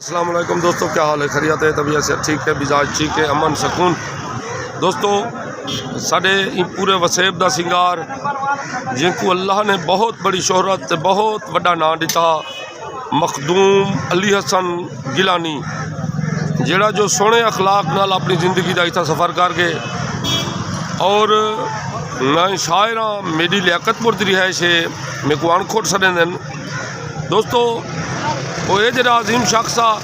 अस्सलाम वालेकुम दोस्तों, क्या हाल है? खैरियत है? तबीयत से ठीक है? मिजाज ठीक है? अमन सकून। दोस्तों साढ़े पूरे वसेब का सिंगार जिनको अल्लाह ने बहुत बड़ी शोहरत बहुत बड़ा नाम दिता, मखदूम अली हसन गिलानी, जेड़ा जो सोने अखलाक नाल अपनी ज़िंदगी का इतना सफ़र करके और मैं शायर हाँ, मेरी लियाकतपुर की रिहाइश है, मेरे को अणखोट सड़े। दोस्तों वो ये जरा अजीम शख्स आ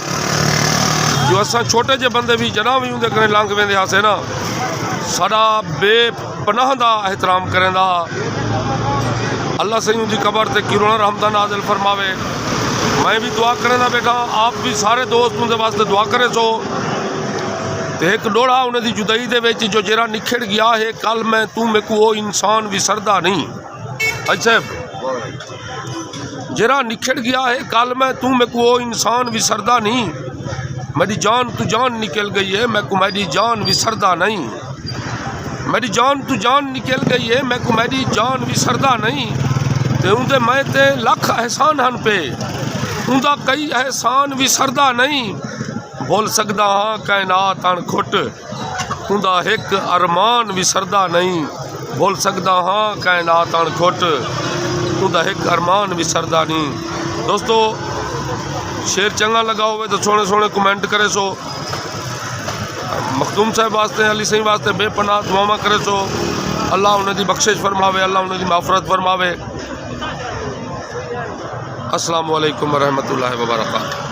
जो असा छोटे जे बंदे भी जना भी उनके कने लंघ वेंदे हासे ना, साड़ा बेपनाह का एहतराम करेंदा। अल्लाह सही उनकी कबर से किरोना रहमत नाज़िल फरमावे। मैं भी दुआ करेंदा बैठा, आप भी सारे दोस्त उनके वास्ते दुआ करे सो। तो एक डोड़ा उन्हें जुदाई दे विच जो जरा निखड़ गया है, कल मैं तू मेरे को वो इंसान विसरदा नहीं। अच्छा जरा निखड़ गया है, कल मैं तू मेरे को वो इंसान विसरदा नहीं। मेरी जान तू जान निकल गई है, मैं को मेरी जान विसरदा नहीं। मेरी जान तू जान निकल गई है, मैं को मेरी जान विसरदा नहीं। ते उनके मैं ते लख एहसान हन पे, उनका कई एहसान विसरदा नहीं। बोल सकदा हाँ कायनात अणखुट, उनका एक अरमान विसरदा नहीं। बोल सकदा हाँ कायनात अणखुट, उनका एक अरमान विसरदा नहीं। दोस्तों शेर चंगा लगा हो तो सोने सोने कमेंट करे सो। मखदूम साहब वास्ते अली सही वास्ते बेपनाह दुआवां करे सो। अल्लाह उन्हें दी बख्शिश फरमावे, अल्लाह उन्हें दी माफ़रत फरमावे। अस्सलाम वालेकुम व रहमतुल्लाहि व बरकातहू।